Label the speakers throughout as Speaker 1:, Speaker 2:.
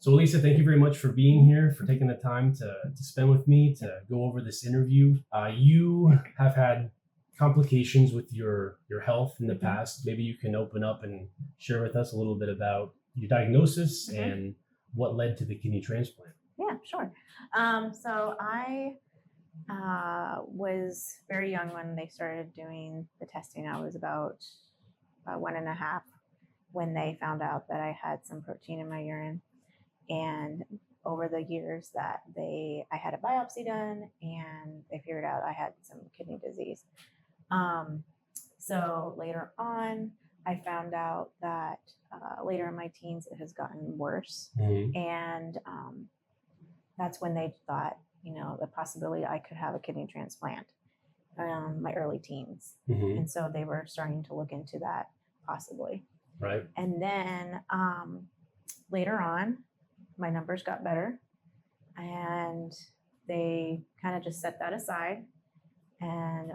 Speaker 1: So Elisa, thank you very much for being here, for taking the time to spend with me, to go over this interview. You have had complications with your health in the past. Maybe you can open up and share with us a little bit about your diagnosis and what led to the kidney transplant.
Speaker 2: Yeah, sure. So I was very young when they started doing the testing. I was about 1.5 when they found out that I had some protein in my urine. And over the years that I had a biopsy done, and they figured out I had some kidney disease. So later on, I found out that later in my teens, it has gotten worse. And that's when they thought, the possibility I could have a kidney transplant, my early teens. And so they were starting to look into that possibly.
Speaker 1: Right.
Speaker 2: And then later on, my numbers got better, and they kind of just set that aside. And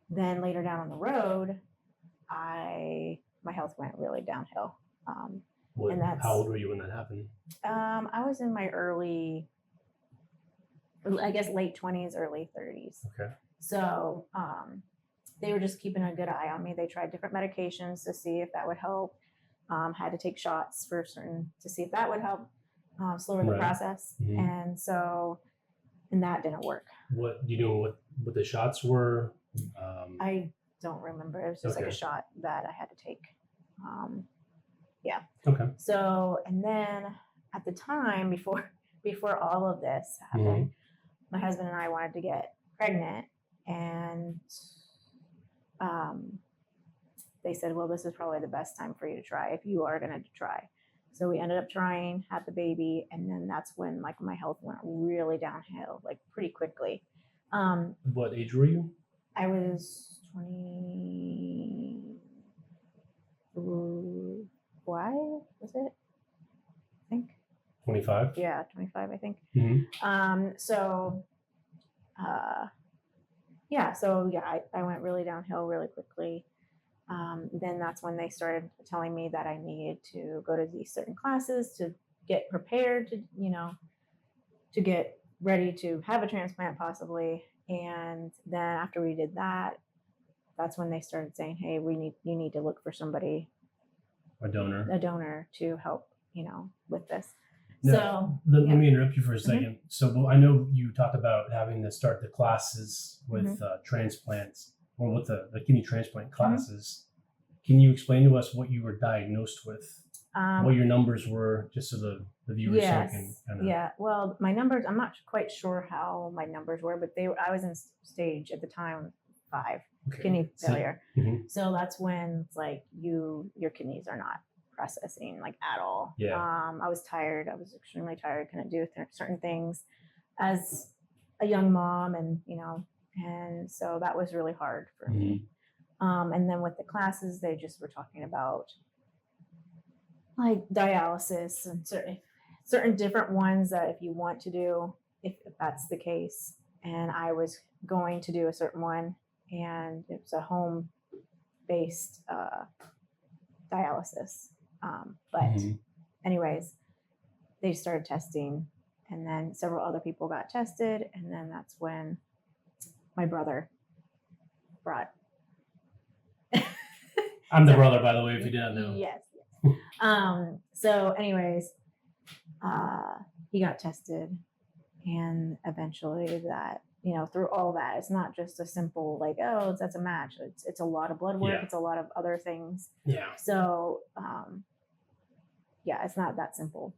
Speaker 2: then later down on the road, my health went really downhill.
Speaker 1: How old were you when that happened?
Speaker 2: I was in my late 20s, early 30s.
Speaker 1: Okay.
Speaker 2: So they were just keeping a good eye on me. They tried different medications to see if that would help. Had to take shots to see if that would help slower the process. And that didn't work.
Speaker 1: What do you know what the shots were?
Speaker 2: I don't remember. It was just like a shot that I had to take. Yeah.
Speaker 1: Okay.
Speaker 2: So, and then at the time before all of this happened, my husband and I wanted to get pregnant, and they said, well, this is probably the best time for you to try if you are going to try. So we ended up trying, had the baby, and then that's when my health went really downhill, pretty quickly.
Speaker 1: What age were you?
Speaker 2: I was 25, was it? I think.
Speaker 1: 25?
Speaker 2: Yeah, 25, I think. I went really downhill really quickly. Then that's when they started telling me that I needed to go to these certain classes to get prepared to get ready to have a transplant possibly. And then after we did that, that's when they started saying, hey, you need to look for somebody, a donor to help, with this.
Speaker 1: Now, let me interrupt you for a second. So I know you talked about having to start the classes with transplants, or with the kidney transplant classes. Can you explain to us what you were diagnosed with, what your numbers were, just so the viewers can kind of...
Speaker 2: Yeah, well, my numbers, I'm not quite sure how my numbers were, but I was in stage at the time 5, kidney failure. So that's when it's like your kidneys are not processing at all. I was tired. I was extremely tired. Couldn't do certain things as a young mom, and and so that was really hard for me. And then with the classes, they just were talking about dialysis and certain different ones that if you want to do, if that's the case. And I was going to do a certain one, and it's a home-based dialysis. But anyways, they started testing, and then several other people got tested. And then that's when my brother brought.
Speaker 1: I'm the brother, by the way, if you didn't know.
Speaker 2: Yes. So anyways, he got tested, and eventually that, through all that, it's not just a simple that's a match. It's a lot of blood work. It's a lot of other things.
Speaker 1: Yeah.
Speaker 2: So, it's not that simple.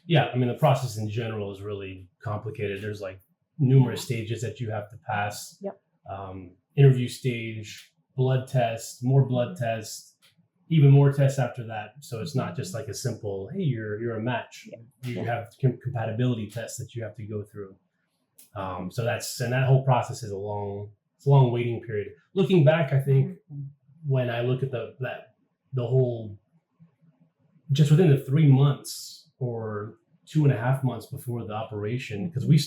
Speaker 1: Yeah. I mean, the process in general is really complicated. There's numerous stages that you have to pass.
Speaker 2: Yep.
Speaker 1: Interview stage, blood test, more blood tests, even more tests after that. So it's not just a simple, hey, you're a match. You have compatibility tests that you have to go through. So that whole process is a long waiting period. Looking back, I think when I look at the whole, just within the 3 months or 2.5 months before the operation, because I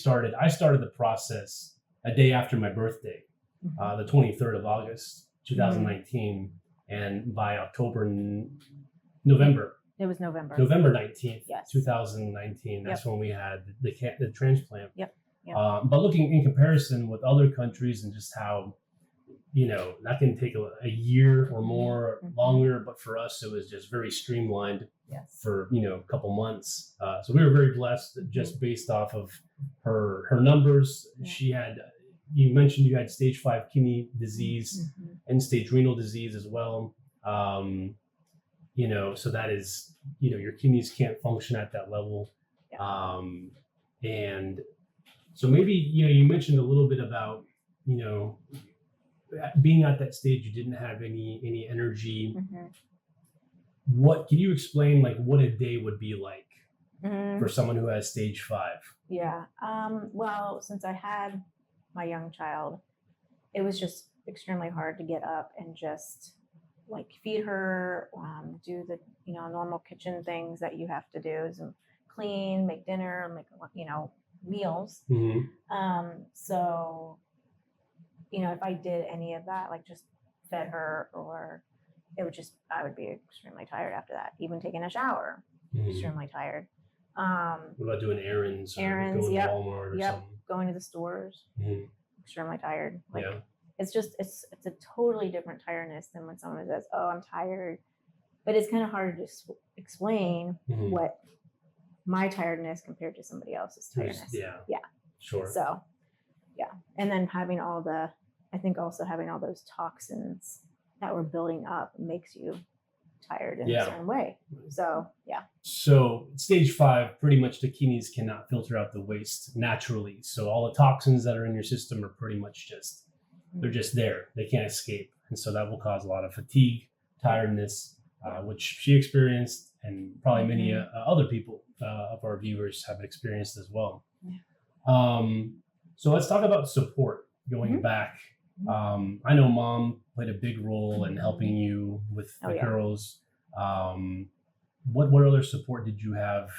Speaker 1: started the process a day after my birthday, the 23rd of August, 2019. And by November,
Speaker 2: It was November.
Speaker 1: November 19th,
Speaker 2: Yes.
Speaker 1: 2019. That's when we had the transplant.
Speaker 2: Yep.
Speaker 1: But looking in comparison with other countries and just how, that can take a year or more longer, but for us, it was just very streamlined for, a couple months. So we were very blessed just based off of her numbers. Yeah. She had, you mentioned you had stage 5 kidney disease and stage renal disease as well. So that is, your kidneys can't function at that level. Yeah. And so maybe, you mentioned a little bit about, being at that stage, you didn't have any energy. What can you explain, like what a day would be like for someone who has stage 5?
Speaker 2: Yeah. Well, since I had my young child, it was just extremely hard to get up and just like feed her, do the normal kitchen things that you have to do, so clean, make dinner, make meals. So if I did any of that, like just fed her, or I would be extremely tired after that. Even taking a shower, extremely tired.
Speaker 1: What about doing errands?
Speaker 2: Going
Speaker 1: to Walmart or something?
Speaker 2: Going to the stores, extremely tired. It's a totally different tiredness than when someone says, "Oh, I'm tired," but it's kind of hard to explain what my tiredness compared to somebody else's tiredness. Yeah,
Speaker 1: sure.
Speaker 2: So, yeah, and then having all those toxins that were building up makes you tired in a certain way. So, yeah.
Speaker 1: So stage 5, pretty much the kidneys cannot filter out the waste naturally. So all the toxins that are in your system are pretty much they're just there. They can't escape. And so that will cause a lot of fatigue, tiredness, which she experienced, and probably many other people of our viewers have experienced as well. Yeah. So let's talk about support going back. I know Mom played a big role in helping you with the girls. What other support did you have?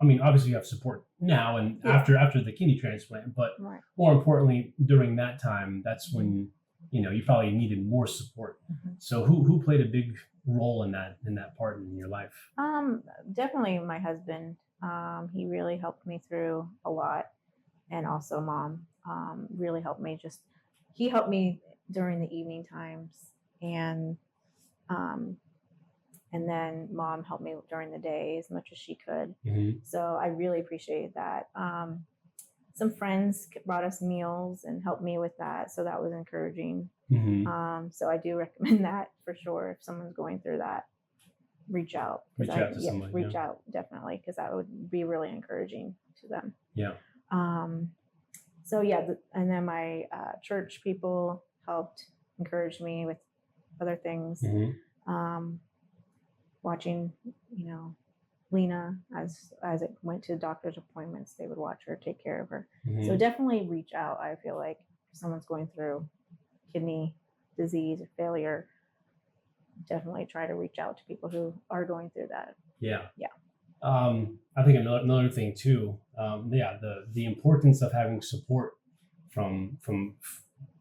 Speaker 1: Obviously you have support now and after the kidney transplant, but more importantly, during that time, that's when, you probably needed more support. So who played a big role in that part in your life?
Speaker 2: Definitely my husband. He really helped me through a lot. And also Mom, really helped me. He helped me during the evening times, and then Mom helped me during the day as much as she could. So I really appreciate that. Some friends brought us meals and helped me with that. So that was encouraging. So I do recommend that for sure. If someone's going through that, reach out.
Speaker 1: Reach out to someone.
Speaker 2: Reach out, definitely, because that would be really encouraging to them.
Speaker 1: Yeah.
Speaker 2: So yeah, and then my church people helped encourage me with other things. Watching, Lena as it went to doctor's appointments, they would watch her, take care of her. So definitely reach out. I feel like if someone's going through kidney disease or failure, definitely try to reach out to people who are going through that.
Speaker 1: Yeah. I think another thing too, the importance of having support from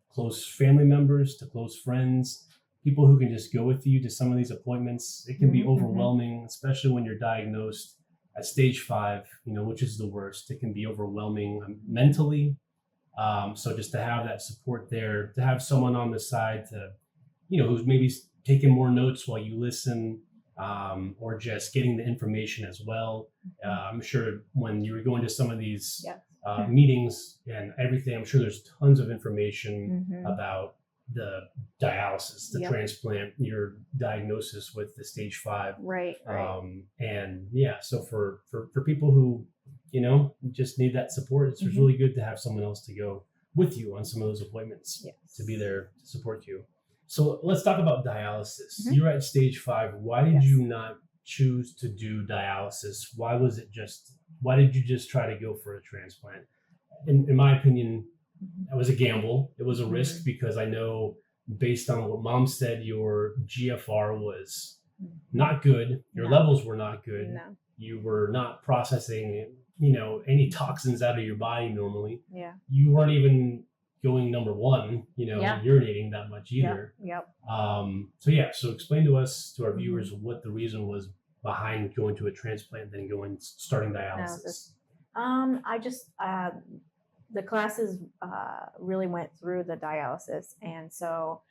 Speaker 1: close family members to close friends, people who can just go with you to some of these appointments. It can be overwhelming, especially when you're diagnosed at stage 5, which is the worst. It can be overwhelming mentally. So just to have that support there, to have someone on the side to, who's maybe taking more notes while you listen, or just getting the information as well. I'm sure when you were going to some of these meetings and everything, I'm sure there's tons of information about the dialysis, the transplant, your diagnosis with the stage 5.
Speaker 2: Right.
Speaker 1: And so for people who, just need that support, it's really good to have someone else to go with you on some of those appointments, to be there to support you. So let's talk about dialysis. You're at stage 5. Why did you not choose to do dialysis? Why did you just try to go for a transplant? In my opinion, it was a gamble. It was a risk because I know based on what Mom said, your GFR was not good. Your levels were not good.
Speaker 2: No.
Speaker 1: You were not processing, any toxins out of your body normally.
Speaker 2: Yeah.
Speaker 1: You weren't even going number one, urinating that much either.
Speaker 2: Yep.
Speaker 1: So explain to us, to our viewers, what the reason was behind going to a transplant, then starting dialysis.
Speaker 2: I just the classes really went through the dialysis, and so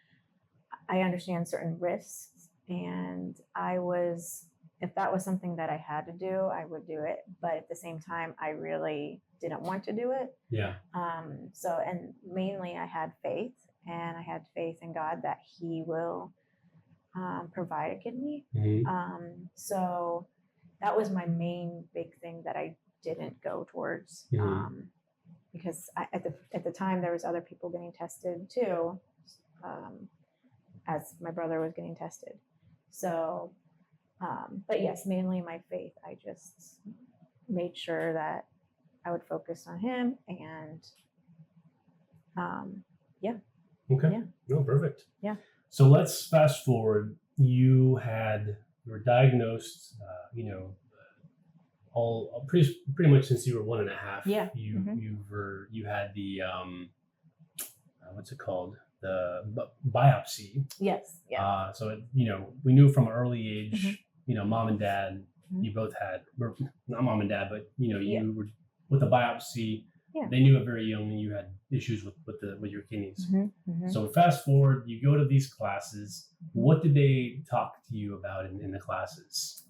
Speaker 2: I understand certain risks, and if that was something that I had to do, I would do it. But at the same time, I really didn't want to do it.
Speaker 1: Yeah.
Speaker 2: And mainly I had faith, and I had faith in God that He will provide a kidney. So that was my main big thing that I didn't go towards, because at the time there was other people getting tested too, as my brother was getting tested. So, but yes, mainly my faith. I just made sure that I would focus on Him, and
Speaker 1: Okay.
Speaker 2: Yeah.
Speaker 1: No, perfect.
Speaker 2: Yeah.
Speaker 1: So let's fast forward. You were diagnosed, all pretty much since you were 1.5.
Speaker 2: Yeah.
Speaker 1: You had the what's it called? The biopsy.
Speaker 2: Yes. Yeah.
Speaker 1: So we knew from an early age, mom and dad, you both had, or not mom and dad, but you were with the biopsy.
Speaker 2: Yeah.
Speaker 1: They knew it very young, and you had issues with your kidneys. So fast forward, you go to these classes. What did they talk to you about in the classes?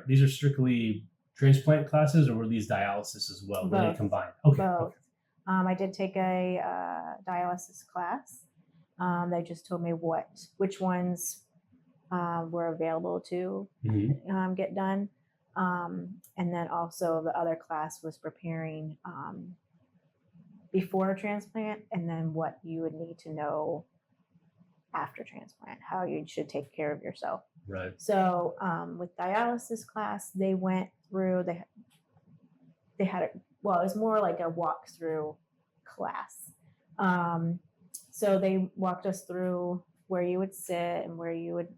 Speaker 1: These are strictly transplant classes, or were these dialysis as well? Were they combined? Okay.
Speaker 2: Both. I did take a dialysis class. They just told me which ones were available to get done. And then also the other class was preparing before transplant, and then what you would need to know after transplant, how you should take care of yourself.
Speaker 1: Right.
Speaker 2: So with dialysis class, they went through, they had it was more like a walkthrough class. So they walked us through where you would sit and where you would,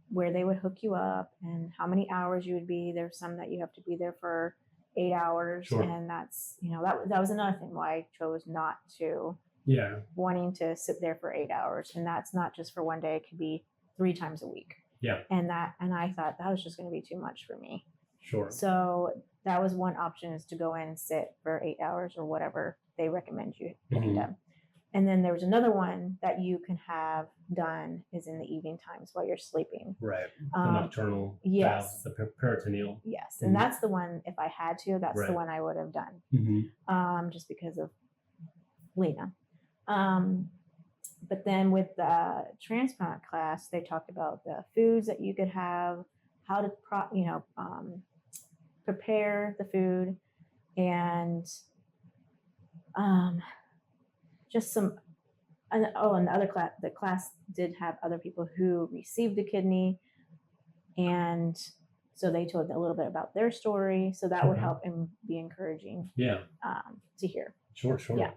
Speaker 2: where they would hook you up and how many hours you would be. There's some that you have to be there for 8 hours.
Speaker 1: Sure.
Speaker 2: And that's, that was another thing why I chose not to, wanting to sit there for 8 hours. And that's not just for one day. It could be 3 times a week.
Speaker 1: Yeah.
Speaker 2: And I thought that was just going to be too much for me.
Speaker 1: Sure.
Speaker 2: So that was one option, is to go in and sit for 8 hours or whatever they recommend you getting done. And then there was another one that you can have done is in the evening times while you're sleeping.
Speaker 1: Right. The nocturnal.
Speaker 2: Yes.
Speaker 1: Valve, the peritoneal.
Speaker 2: Yes. And that's the one, if I had to, that's the one I would have done. Just because of Lena. But then with the transplant class, they talked about the foods that you could have, how to prepare the food, and just some. And the other class, the class did have other people who received the kidney, and so they told a little bit about their story. So that would help and be encouraging.
Speaker 1: Yeah.
Speaker 2: To hear.
Speaker 1: Sure.
Speaker 2: Yeah.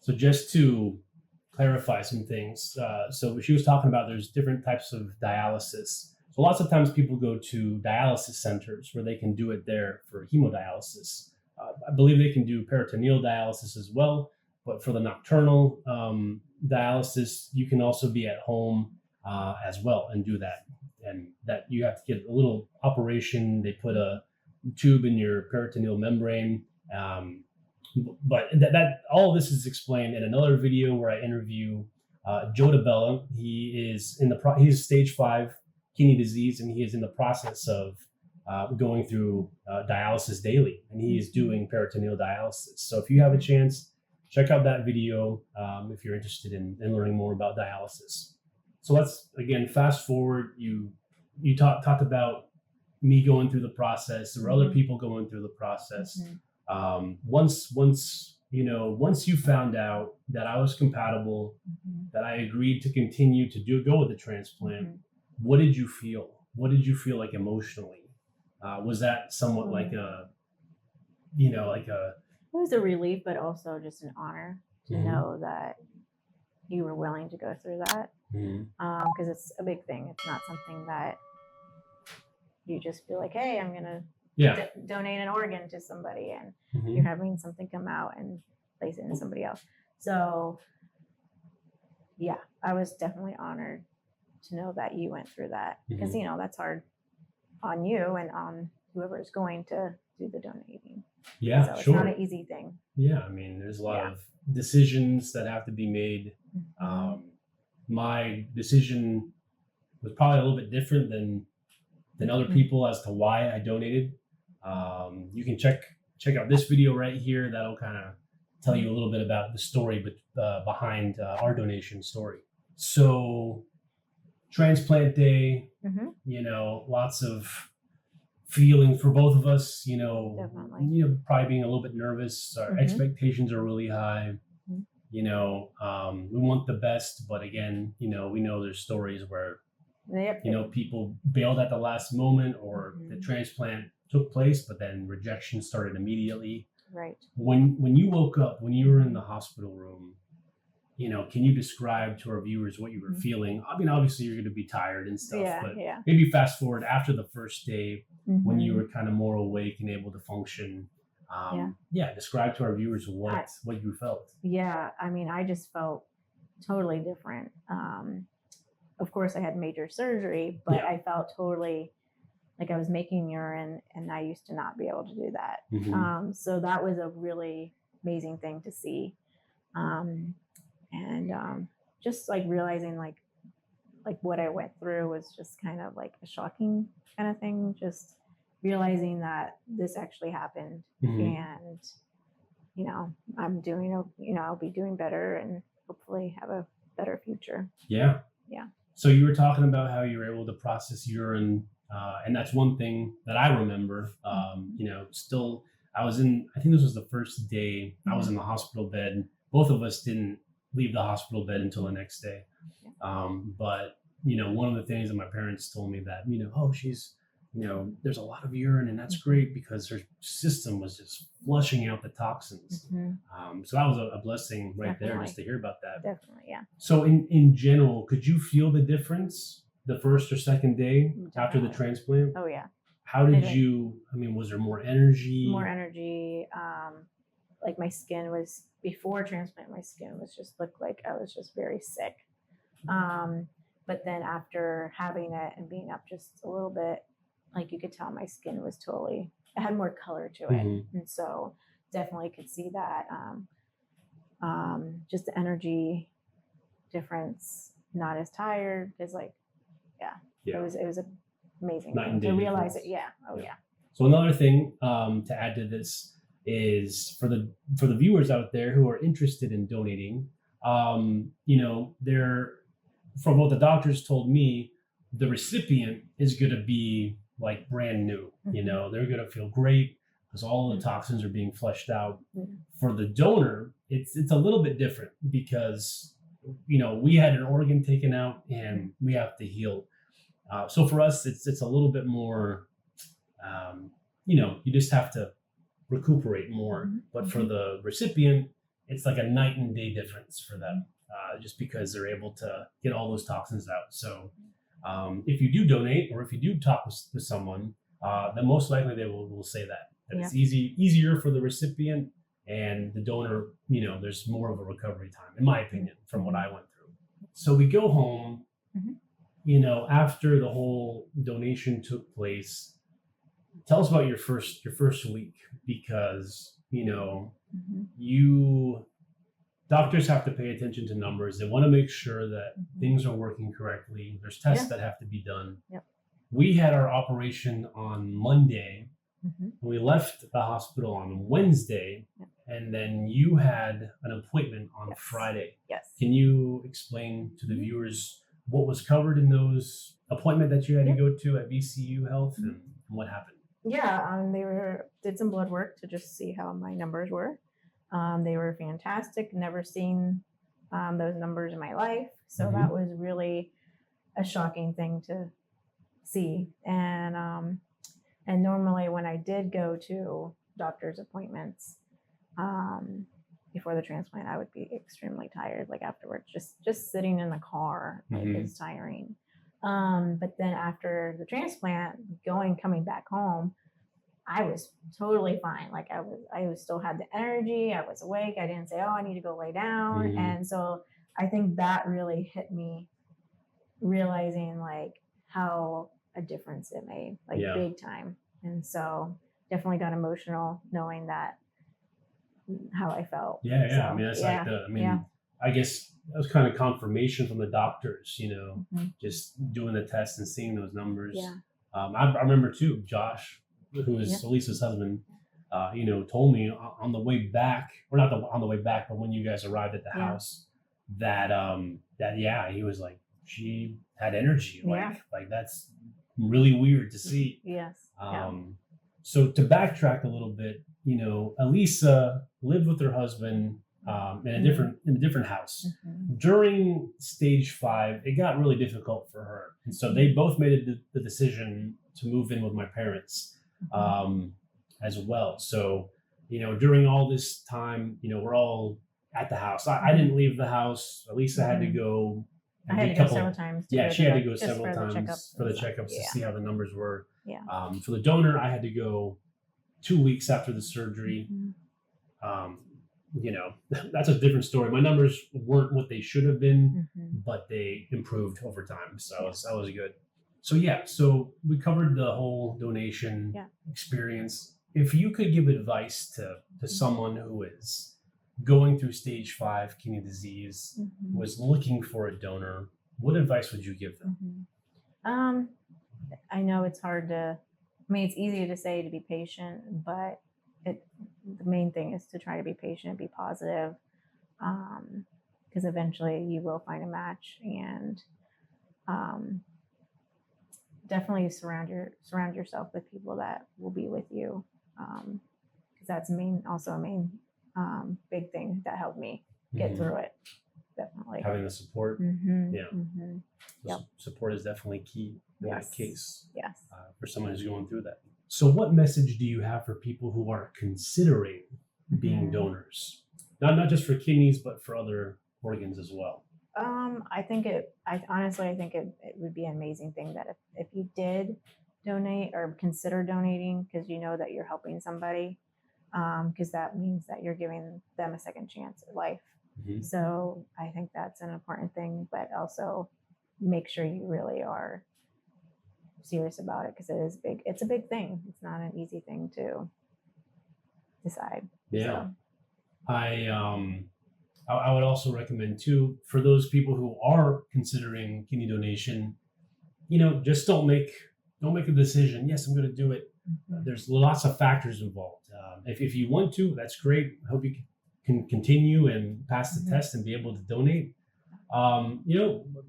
Speaker 1: So just to clarify some things, so she was talking about there's different types of dialysis. So lots of times people go to dialysis centers where they can do it there for hemodialysis. I believe they can do peritoneal dialysis as well, but for the nocturnal dialysis, you can also be at home as well and do that. And that you have to get a little operation. They put a tube in your peritoneal membrane. But that all of this is explained in another video where I interview Joe DeBella. He is he's stage 5 kidney disease, and he is in the process of going through dialysis daily, and he is doing peritoneal dialysis. So if you have a chance, check out that video if you're interested in learning more about dialysis. So let's again fast forward. You talked about me going through the process. There were other people going through the process. Once you found out that I was compatible, that I agreed to continue to go with the transplant, what did you feel? What did you feel like emotionally? Was that somewhat like
Speaker 2: It was a relief, but also just an honor to know that you were willing to go through that. Because it's a big thing. It's not something that you just feel like, hey, I'm gonna donate an organ to somebody, and you're having something come out, and place it in somebody else. So yeah, I was definitely honored to know that you went through that, because you know that's hard on you and on whoever is going to do the donating.
Speaker 1: Yeah,
Speaker 2: so it's
Speaker 1: sure.
Speaker 2: not an easy thing.
Speaker 1: Yeah, I mean, there's a lot of decisions that have to be made. My decision was probably a little bit different than other people as to why I donated. You can check out this video right here. That'll kind of tell you a little bit about the story behind our donation story. So transplant day, you know, lots of feeling for both of us, you know,
Speaker 2: Definitely.
Speaker 1: probably being a little bit nervous. Our expectations are really high. You know, we want the best, but again, you know, we know there's stories where, you know, people bailed at the last moment, or the transplant took place, but then rejection started immediately.
Speaker 2: Right.
Speaker 1: When you woke up, when you were in the hospital room, you know, can you describe to our viewers what you were feeling? I mean, obviously you're going to be tired and stuff, but maybe fast forward after the first day when you were kind of more awake and able to function. Describe to our viewers what you felt.
Speaker 2: Yeah, I mean, I just felt totally different. Of course, I had major surgery, but I felt totally like I was making urine, and I used to not be able to do that. So that was a really amazing thing to see. Just like realizing like what I went through was just kind of like a shocking kind of thing. Just realizing that this actually happened, and you know, I'm doing, you know, I'll be doing better and hopefully have a better future.
Speaker 1: Yeah.
Speaker 2: Yeah.
Speaker 1: So you were talking about how you were able to process urine, and that's one thing that I remember. You know, still, I think this was the first day I was in the hospital bed. Both of us didn't leave the hospital bed until the next day. But, you know, one of the things that my parents told me that, you know, oh, she's, you know, there's a lot of urine, and that's great because her system was just flushing out the toxins. So that was a blessing right there, just to hear about that.
Speaker 2: Definitely, yeah.
Speaker 1: So in general, could you feel the difference the first or second day after the transplant?
Speaker 2: Oh, yeah.
Speaker 1: How did you, I mean, was there more energy?
Speaker 2: More energy. Like my skin was, before transplant, my skin was just looked like I was just very sick. But then after having it and being up just a little bit, like you could tell my skin was totally, it had more color to it. And so definitely could see that. Just the energy difference, not as tired, because like, it was an amazing thing to realize it. Yeah. Oh yeah.
Speaker 1: So another thing to add to this is for the viewers out there who are interested in donating, you know, from what the doctors told me, the recipient is going to be like brand new. You know, they're going to feel great because all of the toxins are being flushed out. For the donor, it's a little bit different because, you know, we had an organ taken out and we have to heal. So for us, it's a little bit more, you know, you just have to recuperate more. But for the recipient, it's like a night and day difference for them, just because they're able to get all those toxins out. So if you do donate, or if you do talk with someone, then most likely they will say that it's easier for the recipient, and the donor, you know, there's more of a recovery time, in my opinion, from what I went through. So we go home, you know, after the whole donation took place. Tell us about your first week, because, you know, doctors have to pay attention to numbers. They want to make sure that things are working correctly. There's tests that have to be done. We had our operation on Monday. We left the hospital on Wednesday, and then you had an appointment on Friday. Can you explain to the viewers what was covered in those appointment that you had to go to at VCU Health, and what happened?
Speaker 2: They did some blood work to just see how my numbers were. They were fantastic. Never seen those numbers in my life. So that was really a shocking thing to see. And normally when I did go to doctor's appointments before the transplant, I would be extremely tired. Like afterwards, just sitting in the car, is tiring. But then after the transplant, coming back home, I was totally fine. Like I was still had the energy. I was awake. I didn't say, oh, I need to go lay down.
Speaker 1: Mhm.
Speaker 2: And so I think that really hit me, realizing like how a difference it made, like
Speaker 1: Yeah.
Speaker 2: big time. And so definitely got emotional knowing that, how I felt.
Speaker 1: Yeah, yeah. I
Speaker 2: So,
Speaker 1: mean, that's
Speaker 2: yeah,
Speaker 1: like the. I mean,
Speaker 2: yeah.
Speaker 1: I guess that was kind of confirmation from the doctors.
Speaker 2: Mhm.
Speaker 1: Just doing the test and seeing those numbers.
Speaker 2: Yeah.
Speaker 1: I remember too. Josh, who is
Speaker 2: Yeah.
Speaker 1: Elisa's husband, told me on the way back, or not on the way back, but when you guys arrived at the
Speaker 2: Yeah.
Speaker 1: house, that yeah, he was like, she had energy.
Speaker 2: Yeah.
Speaker 1: Like that's really weird to see.
Speaker 2: Yes. Yeah.
Speaker 1: So to backtrack a little bit, Elisa lived with her husband in a different house.
Speaker 2: Mhm.
Speaker 1: During stage 5, it got really difficult for her, and so they both made the decision to move in with my parents as well. So during all this time, we're all at the house. I didn't leave the house. Elisa had to go.
Speaker 2: I had to go several times.
Speaker 1: Yeah, she had to go
Speaker 2: just
Speaker 1: several
Speaker 2: for the
Speaker 1: times
Speaker 2: checkups
Speaker 1: for the
Speaker 2: and stuff.
Speaker 1: checkups to
Speaker 2: Yeah.
Speaker 1: see how the numbers were.
Speaker 2: Yeah.
Speaker 1: For the donor, I had to go 2 weeks after the surgery.
Speaker 2: Mhm.
Speaker 1: That's a different story. My numbers weren't what they should have been,
Speaker 2: Mhm.
Speaker 1: but they improved over time. So
Speaker 2: Yeah.
Speaker 1: that was good. So we covered the whole donation
Speaker 2: Yeah.
Speaker 1: experience. If you could give advice to someone who is going through stage 5 kidney disease,
Speaker 2: Mhm.
Speaker 1: was looking for a donor, what advice would you give them?
Speaker 2: Mhm. I know it's hard to. I mean, it's easy to say to be patient, but the main thing is to try to be patient, be positive, because eventually you will find a match, and um, definitely surround yourself with people that will be with you, because that's also a main big thing that helped me get
Speaker 1: Mhm.
Speaker 2: through it. Definitely
Speaker 1: Having the support.
Speaker 2: Mm-hmm.
Speaker 1: Yeah.
Speaker 2: Mm-hmm. Yep.
Speaker 1: Support is definitely key in
Speaker 2: Yes.
Speaker 1: that case.
Speaker 2: Yes.
Speaker 1: For someone who's going through that. So what message do you have for people who are considering being
Speaker 2: Mhm.
Speaker 1: donors? Not just for kidneys, but for other organs as well.
Speaker 2: I honestly think it would be an amazing thing that if you did donate or consider donating, because you know that you're helping somebody, because that means that you're giving them a second chance at life.
Speaker 1: Mhm.
Speaker 2: So I think that's an important thing, but also make sure you really are serious about it, because it is big. It's a big thing. It's not an easy thing to decide.
Speaker 1: Yeah.
Speaker 2: So,
Speaker 1: I would also recommend too, for those people who are considering kidney donation, just don't make a decision. Yes, I'm going to do it.
Speaker 2: mhm.
Speaker 1: There's lots of factors involved. If you want to, that's great. I hope you can continue and pass the
Speaker 2: Mhm.
Speaker 1: test and be able to donate.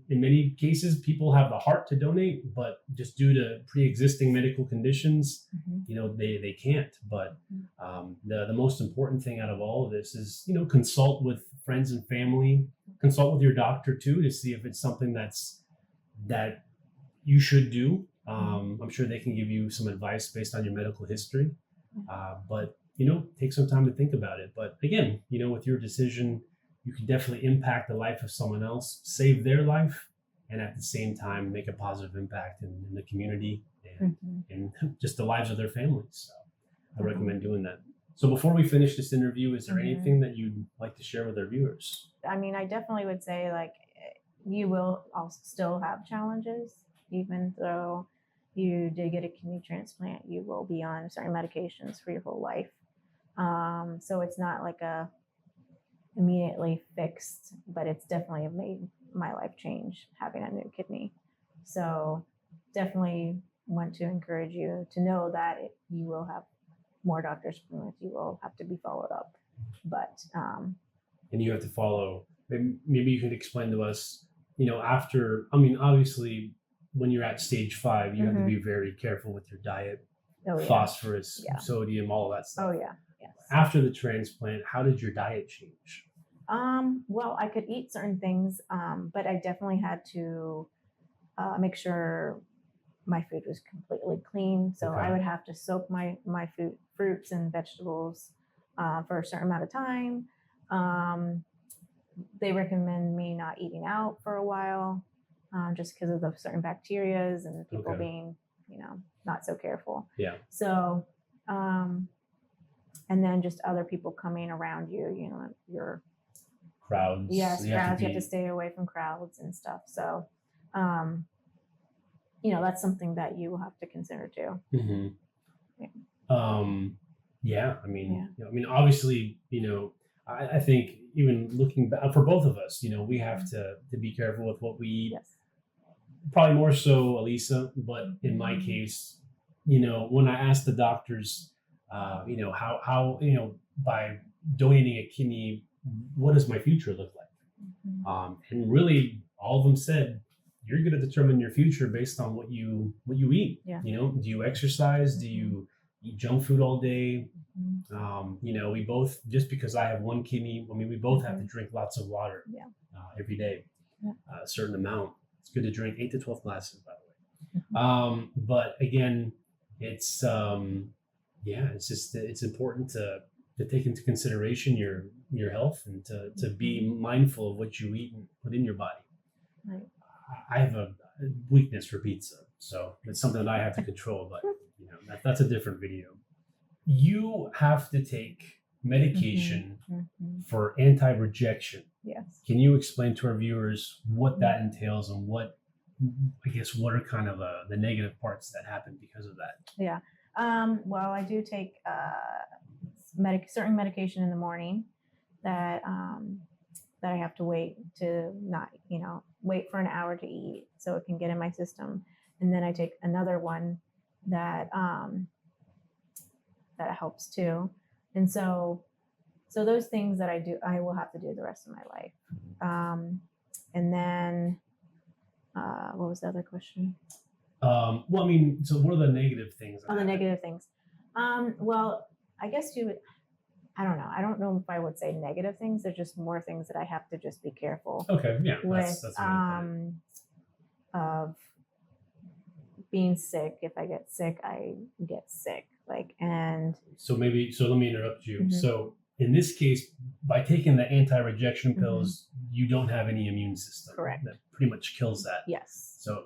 Speaker 1: In many cases, people have the heart to donate, but just due to pre-existing medical conditions,
Speaker 2: Mhm.
Speaker 1: they can't. But the most important thing out of all of this is, consult with friends and family, consult with your doctor too, to see if it's something that you should do. I'm sure they can give you some advice based on your medical history. But take some time to think about it. But again, with your decision, you can definitely impact the life of someone else, save their life, and at the same time make a positive impact in the community and
Speaker 2: Mhm.
Speaker 1: in just the lives of their families. So I
Speaker 2: Mhm.
Speaker 1: recommend doing that. So before we finish this interview, is there
Speaker 2: Mhm.
Speaker 1: anything that you'd like to share with our viewers?
Speaker 2: I mean, I definitely would say like you will also still have challenges, even though you did get a kidney transplant. You will be on certain medications for your whole life. So it's not like a immediately fixed, but it's definitely made my life change having a new kidney. So definitely want to encourage you to know that you will have more doctors with. You will have to be followed up, but
Speaker 1: And you have to follow. Maybe you can explain to us, after. I mean, obviously, when you're at stage 5, you have to be very careful with your diet,
Speaker 2: oh, yeah.
Speaker 1: phosphorus,
Speaker 2: Yeah.
Speaker 1: sodium, all of that stuff.
Speaker 2: Oh yeah, yes.
Speaker 1: After the transplant, how did your diet change?
Speaker 2: Well, I could eat certain things, but I definitely had to make sure my food was completely clean. So
Speaker 1: Okay.
Speaker 2: I would have to soak my fruits and vegetables for a certain amount of time. They recommend me not eating out for a while, just because of the certain bacterias and people
Speaker 1: Okay.
Speaker 2: being, not so careful.
Speaker 1: Yeah.
Speaker 2: So And then just other people coming around you, your
Speaker 1: Crowds.
Speaker 2: yes,
Speaker 1: You
Speaker 2: crowds. You
Speaker 1: be,
Speaker 2: have to stay away from crowds and stuff. So, that's something that you will have to consider too.
Speaker 1: Mm-hmm.
Speaker 2: Yeah.
Speaker 1: I mean, obviously, I think even looking back for both of us, we have to be careful with what we eat.
Speaker 2: Yes.
Speaker 1: Probably more so Elisa, but in my case, when I asked the doctors, how by donating a kidney, what does my future look like? And really, all of them said, you're going to determine your future based on what you eat.
Speaker 2: Yeah.
Speaker 1: Do you exercise? Do you eat junk food all day? We both, just because I have one kidney, we both have to drink lots of water every day, a certain amount. It's good to drink 8 to 12 glasses, by the way. But again, it's it's just, it's important to take into consideration your health and to be mindful of what you eat within your body.
Speaker 2: Right.
Speaker 1: I have a weakness for pizza, so it's something that I have to control, but that's a different video. You have to take medication for anti-rejection.
Speaker 2: Yes.
Speaker 1: Can you explain to our viewers what that entails and what are kind of the negative parts that happen because of that?
Speaker 2: Yeah. Well, I do take certain medication in the morning that I have to wait to not, wait for an hour to eat so it can get in my system. And then I take another one that that helps too. And so those things that I do, I will have to do the rest of my life. And then what was the other question?
Speaker 1: So what are the negative things?
Speaker 2: The negative things. Well, I guess I don't know. I don't know if I would say negative things. There's just more things that I have to just be careful.
Speaker 1: Okay, yeah.
Speaker 2: With
Speaker 1: that's
Speaker 2: of being sick. If I get sick, I get sick.
Speaker 1: So let me interrupt you. So in this case, by taking the anti-rejection pills, you don't have any immune system.
Speaker 2: Correct.
Speaker 1: That pretty much kills that.
Speaker 2: Yes.
Speaker 1: So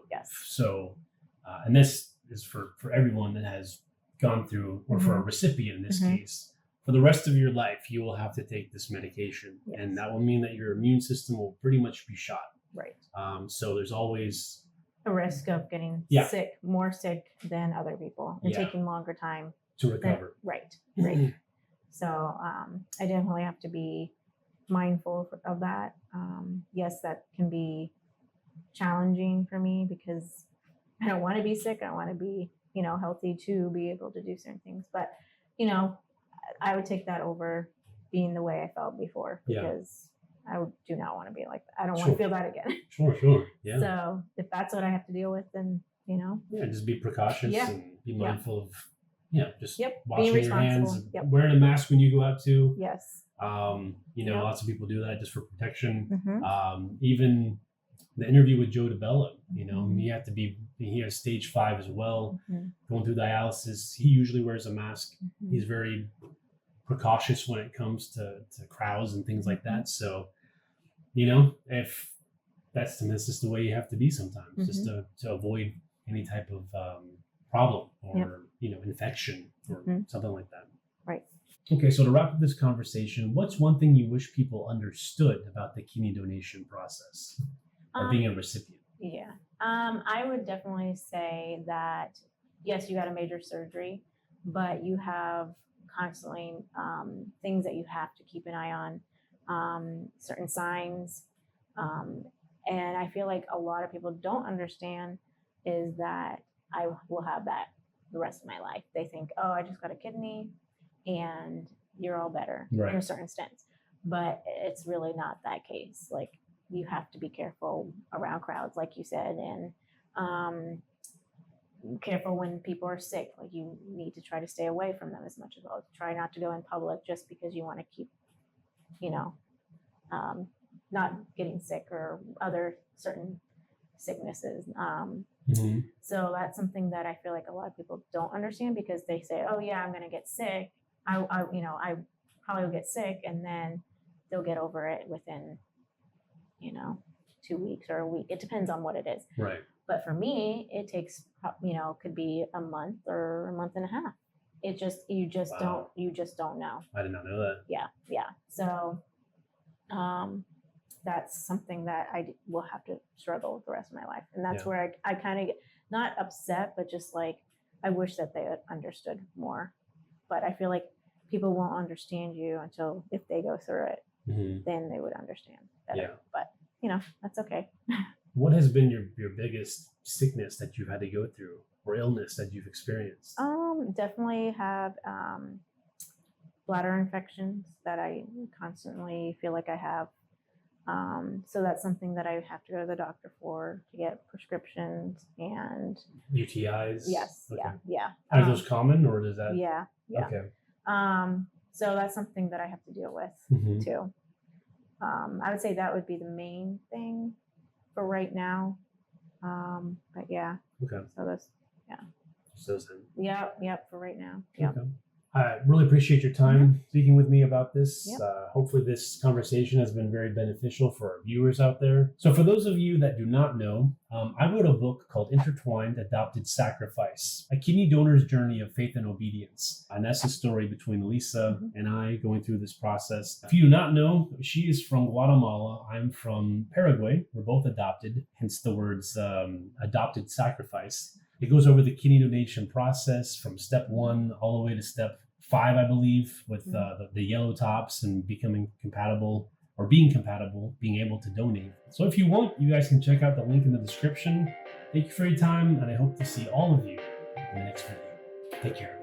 Speaker 1: and this is for everyone that has gone through, or for a recipient in this case. For the rest of your life, you will have to take this medication, and that will mean that your immune system will pretty much be shot. Right. So there's always
Speaker 2: a risk of getting sick, more sick than other people, and taking longer time
Speaker 1: to recover.
Speaker 2: Right. So I definitely have to be mindful of that. Yes, that can be challenging for me because I don't want to be sick. I want to be, healthy to be able to do certain things. But, I would take that over being the way I felt before because I do not want to be like that. I don't want to feel that again.
Speaker 1: Sure. Yeah.
Speaker 2: So if that's what I have to deal with, then,
Speaker 1: Yeah, just be precautious and be mindful of, just washing
Speaker 2: being
Speaker 1: your hands,
Speaker 2: Yep.
Speaker 1: wearing a mask when you go out too.
Speaker 2: Yes.
Speaker 1: Lots of people do that just for protection. Even the interview with Joe DeBella, you have to be, he has stage 5 as well, going through dialysis. He usually wears a mask. He's very precautious when it comes to crowds and things like that. So, if that's just the way you have to be sometimes, just to avoid any type of problem or, infection or something like that.
Speaker 2: Right.
Speaker 1: Okay, so to wrap up this conversation, what's one thing you wish people understood about the kidney donation process or being a recipient?
Speaker 2: Yeah. I would definitely say that, yes, you got a major surgery, but you have constantly things that you have to keep an eye on, certain signs. And I feel like a lot of people don't understand is that I will have that the rest of my life. They think, oh, I just got a kidney and you're all better in a certain sense. But it's really not that case. Like, you have to be careful around crowds, like you said, and careful when people are sick. Like, you need to try to stay away from them as much as well. Try not to go in public just because you want to keep, not getting sick or other certain sicknesses. So that's something that I feel like a lot of people don't understand because they say, oh yeah, I'm going to get sick. I probably will get sick, and then they'll get over it within 2 weeks or a week. It depends on what it is.
Speaker 1: Right.
Speaker 2: But for me, it takes, could be a month or a month and a half. you just don't know.
Speaker 1: I did not know that.
Speaker 2: Yeah. So that's something that will have to struggle with the rest of my life. And that's where I kind of get not upset, but just like, I wish that they had understood more. But I feel like people won't understand you until if they go through it, then they would understand better.
Speaker 1: Yeah.
Speaker 2: But that's okay.
Speaker 1: What has been your biggest sickness that you've had to go through or illness that you've experienced?
Speaker 2: Definitely have bladder infections that I constantly feel like I have. So that's something that I have to go to the doctor for to get prescriptions and
Speaker 1: UTIs.
Speaker 2: Yes.
Speaker 1: Okay.
Speaker 2: Yeah.
Speaker 1: Are those common or does that?
Speaker 2: Yeah.
Speaker 1: Okay.
Speaker 2: So that's something that I have to deal with too. I would say that would be the main thing for right now. But yeah.
Speaker 1: Okay.
Speaker 2: So that's
Speaker 1: So then.
Speaker 2: Yeah. For right now. Yeah.
Speaker 1: Okay. I really appreciate your time speaking with me about this.
Speaker 2: Yep.
Speaker 1: Hopefully this conversation has been very beneficial for our viewers out there. So for those of you that do not know, I wrote a book called Intertwined, Adopted Sacrifice, a kidney donor's journey of faith and obedience. And that's the story between Elisa and I going through this process. If you do not know, she is from Guatemala. I'm from Paraguay. We're both adopted, hence the words adopted sacrifice. It goes over the kidney donation process from step 1 all the way to step 5, I believe, with the yellow tops and becoming compatible or being compatible, being able to donate. So if you want, you guys can check out the link in the description. Thank you for your time, and I hope to see all of you in the next video. Take care.